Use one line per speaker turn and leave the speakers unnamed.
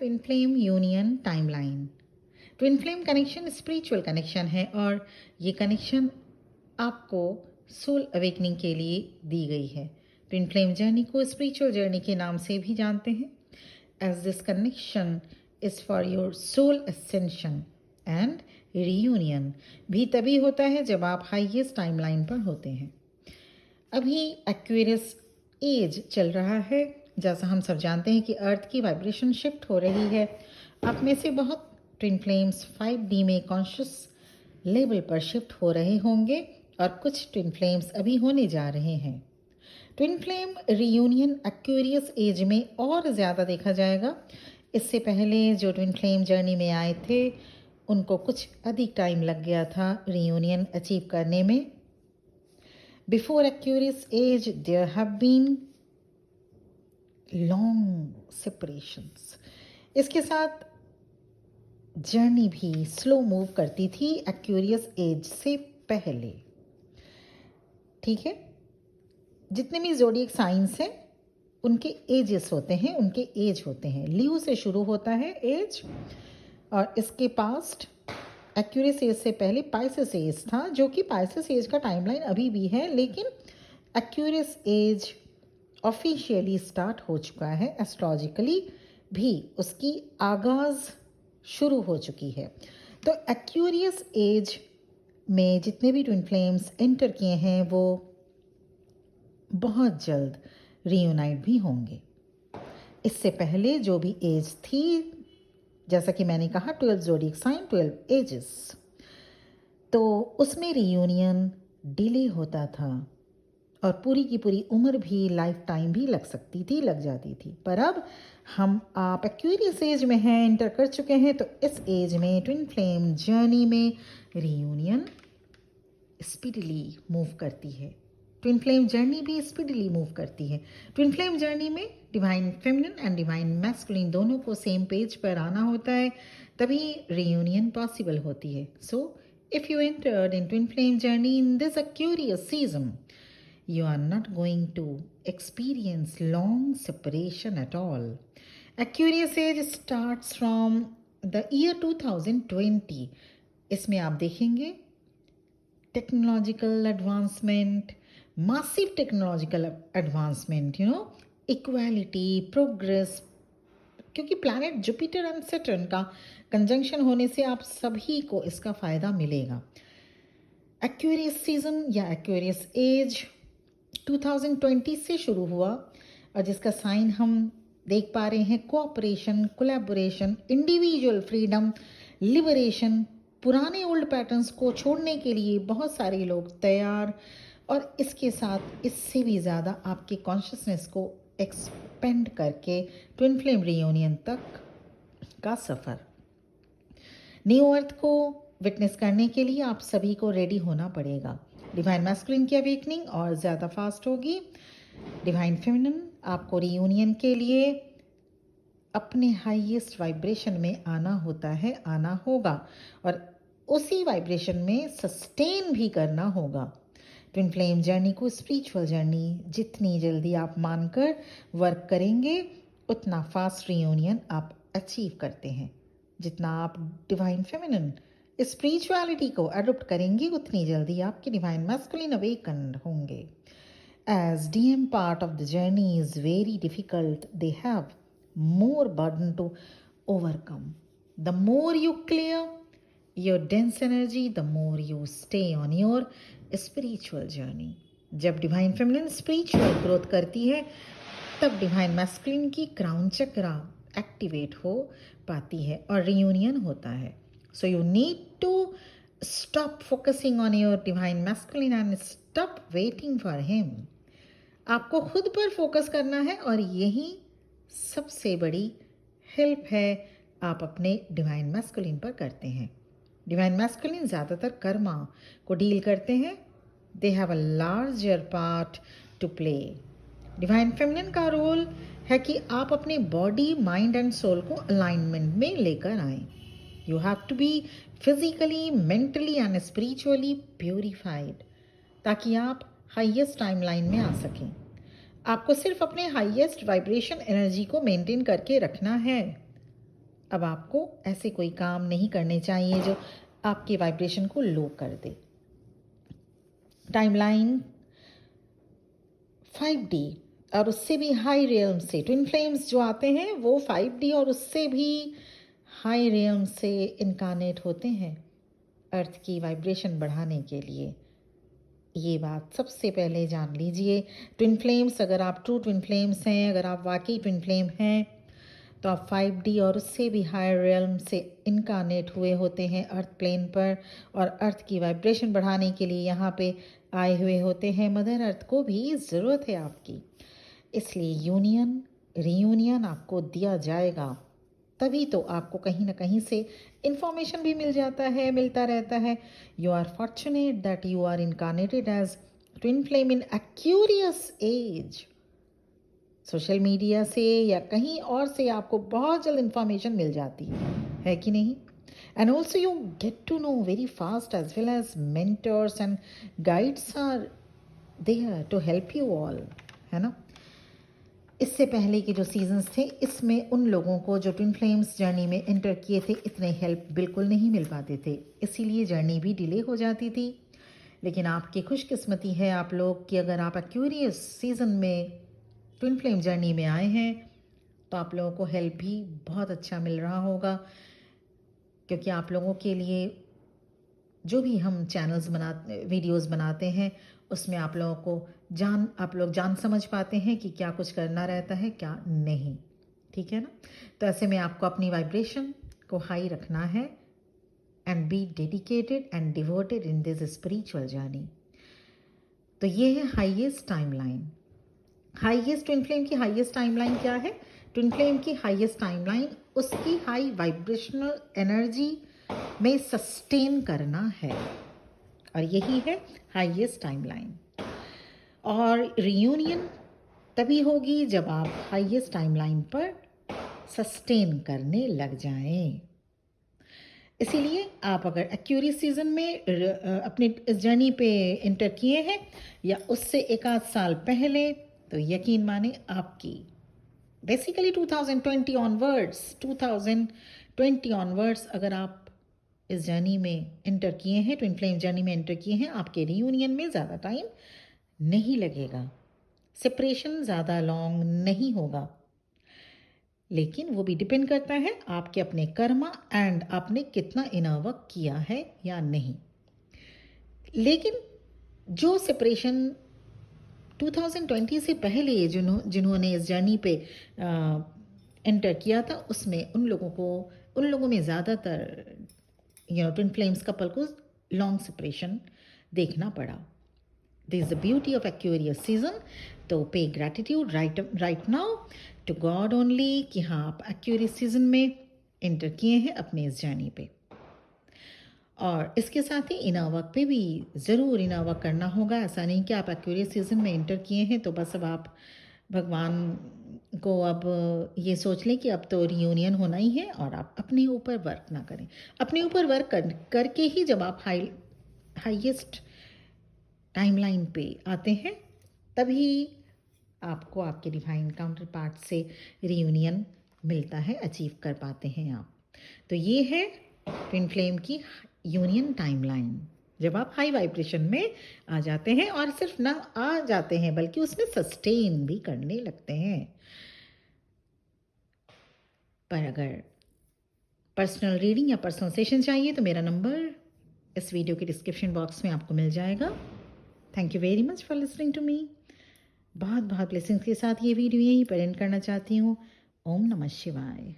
Twin flame union timeline. Twin flame connection spiritual connection है और ये कनेक्शन आपको सोल अवेकनिंग के लिए दी गई है। ट्विन फ्लेम जर्नी को स्पिरिचुअल जर्नी के नाम से भी जानते हैं, as this connection is for your soul ascension and reunion भी तभी होता है जब आप हाईएस्ट टाइमलाइन पर होते हैं। अभी एक्वेरियस एज चल रहा है। जैसा हम सब जानते हैं कि अर्थ की वाइब्रेशन शिफ्ट हो रही है। आप में से बहुत ट्विन फ्लेम्स 5D में कॉन्शियस लेवल पर शिफ्ट हो रहे होंगे और कुछ ट्विन फ्लेम्स अभी होने जा रहे हैं। Twin flame reunion Aquarius age में और ज़्यादा देखा जाएगा। इससे पहले जो ट्विन फ्लेम जर्नी में आए थे उनको कुछ अधिक टाइम लग गया था रियूनियन अचीव करने में। Before Aquarius age there have been long separations. इसके साथ जर्नी भी स्लो मूव करती थी एक्वेरियस एज से पहले। ठीक है, जितने भी ज़ोडिएक साइंस हैं उनके एजेस होते हैं, उनके एज होते हैं। लीव से शुरू होता है एज और इसके पास्ट एक्वेरियस एज से पहले पाइसेस एज था, जो कि पाइसेस एज का टाइमलाइन अभी भी है, लेकिन एक्वेरियस एज ऑफिशियली स्टार्ट हो चुका है। एस्ट्रोलॉजिकली भी उसकी आगाज़ शुरू हो चुकी है। तो एक्वेरियस एज में जितने भी ट्विन फ्लेम्स एंटर किए हैं वो बहुत जल्द रीयूनाइट भी होंगे। इससे पहले जो भी एज थी, जैसा कि मैंने कहा 12 ज़ोडिएक साइन 12 एजेस, तो उसमें रीयूनियन डिले होता था और पूरी की पूरी उम्र भी, लाइफ टाइम भी लग सकती थी, लग जाती थी। पर अब आप एक्वेरियस एज में हैं, एंटर कर चुके हैं, तो इस एज में ट्विन फ्लेम जर्नी में रीयूनियन स्पीडली मूव करती है। ट्विन फ्लेम जर्नी भी स्पीडली मूव करती है। ट्विन फ्लेम जर्नी में divine feminine and divine masculine दोनों को सेम पेज पर आना होता है, तभी रीयूनियन पॉसिबल होती है। So if you entered in twin flame journey in this Aquarius season, you are not going to experience long separation at all. Aquarius age starts from the year 2020. इसमें आप देखेंगे technological advancement, massive technological advancement, equality, progress, क्योंकि planet Jupiter and Saturn का conjunction होने से आप सभी को इसका फ़ायदा मिलेगा। एक्वेरियस सीजन या एक्वेरियस एज 2020 से शुरू हुआ और जिसका साइन हम देख पा रहे हैं cooperation, collaboration, individual freedom, liberation. पुराने ओल्ड पैटर्न्स को छोड़ने के लिए बहुत सारे लोग तैयार, और इसके साथ इससे भी ज़्यादा आपके कॉन्शियसनेस को एक्सपेंड करके ट्विन फ्लेम रियूनियन तक का सफ़र। न्यू अर्थ को विटनेस करने के लिए आप सभी को रेडी होना पड़ेगा। डिवाइन मैस्कुलिन की अवेकनिंग और ज़्यादा फास्ट होगी। डिवाइन फेमिनिन आपको रियूनियन के लिए अपने हाईएस्ट वाइब्रेशन में आना होता है, आना होगा, और उसी वाइब्रेशन में सस्टेन भी करना होगा। ट्विन फ्लेम जर्नी को स्पिरिचुअल जर्नी जितनी जल्दी आप मानकर वर्क करेंगे उतना फास्ट रियूनियन आप अचीव करते हैं। जितना आप डिवाइन फेमिनिन स्पिरिचुअलिटी को अडोप्ट करेंगे उतनी जल्दी आपके डिवाइन मैस्कुलिन अवेकन्ड होंगे। As DM part of the journey is very difficult, they have more burden to overcome. The more you clear your dense energy, the more you stay on your spiritual journey. जब divine feminine spiritual growth करती है तब divine masculine की crown चक्रा activate हो पाती है और reunion होता है। So you need to stop focusing on your divine masculine and stop waiting for him. आपको खुद पर फोकस करना है और यही सबसे बड़ी हेल्प है आप अपने डिवाइन मैस्कुलिन पर करते हैं। डिवाइन मैस्कुलिन ज़्यादातर कर्मा को डील करते हैं। They have a larger part two play. Divine feminine का रोल है कि आप अपने बॉडी, माइंड एंड सोल को अलाइनमेंट में लेकर आएं। You have to be physically, mentally and spiritually purified ताकि आप हाईएस्ट टाइमलाइन में आ सकें। आपको सिर्फ अपने हाईएस्ट वाइब्रेशन एनर्जी को मेंटेन करके रखना है। अब आपको ऐसे कोई काम नहीं करने चाहिए जो आपके वाइब्रेशन को लो कर दे। टाइमलाइन 5D और उससे भी हाई रियल्म से ट्विन फ्लेम्स जो आते हैं वो 5D और उससे भी हाई रियल्म से इनकारनेट होते हैं अर्थ की वाइब्रेशन बढ़ाने के लिए। ये बात सबसे पहले जान लीजिए। ट्विन फ्लेम्स, अगर आप ट्रू ट्विन फ्लेम्स हैं, अगर आप वाकई ट्विन फ्लेम हैं, तो आप 5D और उससे भी हायर रियल्म से इनकारनेट हुए होते हैं अर्थ प्लेन पर, और अर्थ की वाइब्रेशन बढ़ाने के लिए यहाँ पे आए हुए होते हैं। मदर अर्थ को भी ज़रूरत है आपकी, इसलिए यूनियन रीयूनियन आपको दिया जाएगा। तभी तो आपको कहीं ना कहीं से इंफॉर्मेशन भी मिलता रहता है। You are fortunate that you are incarnated as twin flame in Aquarius age. Social media से या कहीं और से आपको बहुत जल्द इंफॉर्मेशन मिल जाती है कि नहीं? And also you get to know very fast, as well as mentors and guides are there to help you all, है ना? इससे पहले के जो सीजन्स थे, इसमें उन लोगों को जो ट्विन फ्लेम्स जर्नी में एंटर किए थे, इतने हेल्प बिल्कुल नहीं मिल पाते थे, इसीलिए जर्नी भी डिले हो जाती थी। लेकिन आपकी खुशकिस्मती है आप लोग कि अगर आप एक्यूरियस सीज़न में ट्विन फ्लेम जर्नी में आए हैं तो आप लोगों को हेल्प भी बहुत अच्छा मिल रहा होगा, क्योंकि आप लोगों के लिए जो भी हम वीडियोस बनाते हैं उसमें आप लोग जान समझ पाते हैं कि क्या कुछ करना रहता है क्या नहीं, ठीक है ना? तो ऐसे में आपको अपनी वाइब्रेशन को हाई रखना है and be dedicated and devoted in this spiritual journey. तो ये है highest timeline. Highest twin flame की हाईएस्ट टाइमलाइन क्या है? ट्विन फ्लेम की हाईएस्ट टाइमलाइन उसकी हाई वाइब्रेशनल एनर्जी में सस्टेन करना है, और यही है हाईएस्ट टाइमलाइन। और रियूनियन तभी होगी जब आप हाईएस्ट टाइमलाइन पर सस्टेन करने लग जाएं। इसीलिए आप अगर एक्यूरियस सीजन में अपने इस जर्नी पे एंटर किए हैं या उससे एक आध साल पहले, तो यकीन माने आपकी बेसिकली 2020 ऑनवर्ड्स अगर आप इस जर्नी में एंटर किए हैं, ट्विन फ्लेम जर्नी में एंटर किए हैं, आपके रीयूनियन में ज़्यादा टाइम नहीं लगेगा, सेपरेशन ज़्यादा लॉन्ग नहीं होगा। लेकिन वो भी डिपेंड करता है आपके अपने कर्मा एंड आपने कितना इनर वर्क किया है या नहीं। लेकिन जो सेपरेशन 2020 से पहले जिन्होंने इस जर्नी पे एंटर किया था, उसमें उन लोगों में ज़्यादातर ट्विन फ्लेम्स कपल को लॉन्ग सेपरेशन देखना पड़ा। This is the beauty of Aquarius season. तो pay gratitude right now to God only कि हाँ, आप एक्यूरियस सीजन में एंटर किए हैं अपने इस जर्नी पे। और इसके साथ ही इनर वर्क पे भी ज़रूर इनर वर्क करना होगा। ऐसा नहीं कि आप एक्यूरियस सीजन में एंटर किए हैं तो बस अब आप भगवान को अब ये सोच लें कि अब तो रियूनियन होना ही है और आप अपने ऊपर वर्क ना करें। अपने ऊपर वर्क करके ही जब आप हाईएस्ट टाइमलाइन पे आते हैं, तभी आपको आपके डिवाइन काउंटर पार्ट से रियूनियन मिलता है, अचीव कर पाते हैं आप। तो ये है ट्विन फ्लेम की यूनियन टाइमलाइन, जब आप हाई वाइब्रेशन में आ जाते हैं, और सिर्फ ना आ जाते हैं बल्कि उसमें सस्टेन भी करने लगते हैं। पर अगर पर्सनल रीडिंग या पर्सनल सेशन चाहिए तो मेरा नंबर इस वीडियो के डिस्क्रिप्शन बॉक्स में आपको मिल जाएगा। Thank you very much for listening to me. बहुत बहुत ब्लेसिंग्स के साथ ये वीडियो यहीं पर एंड करना चाहती हूँ। ओम नमः शिवाय।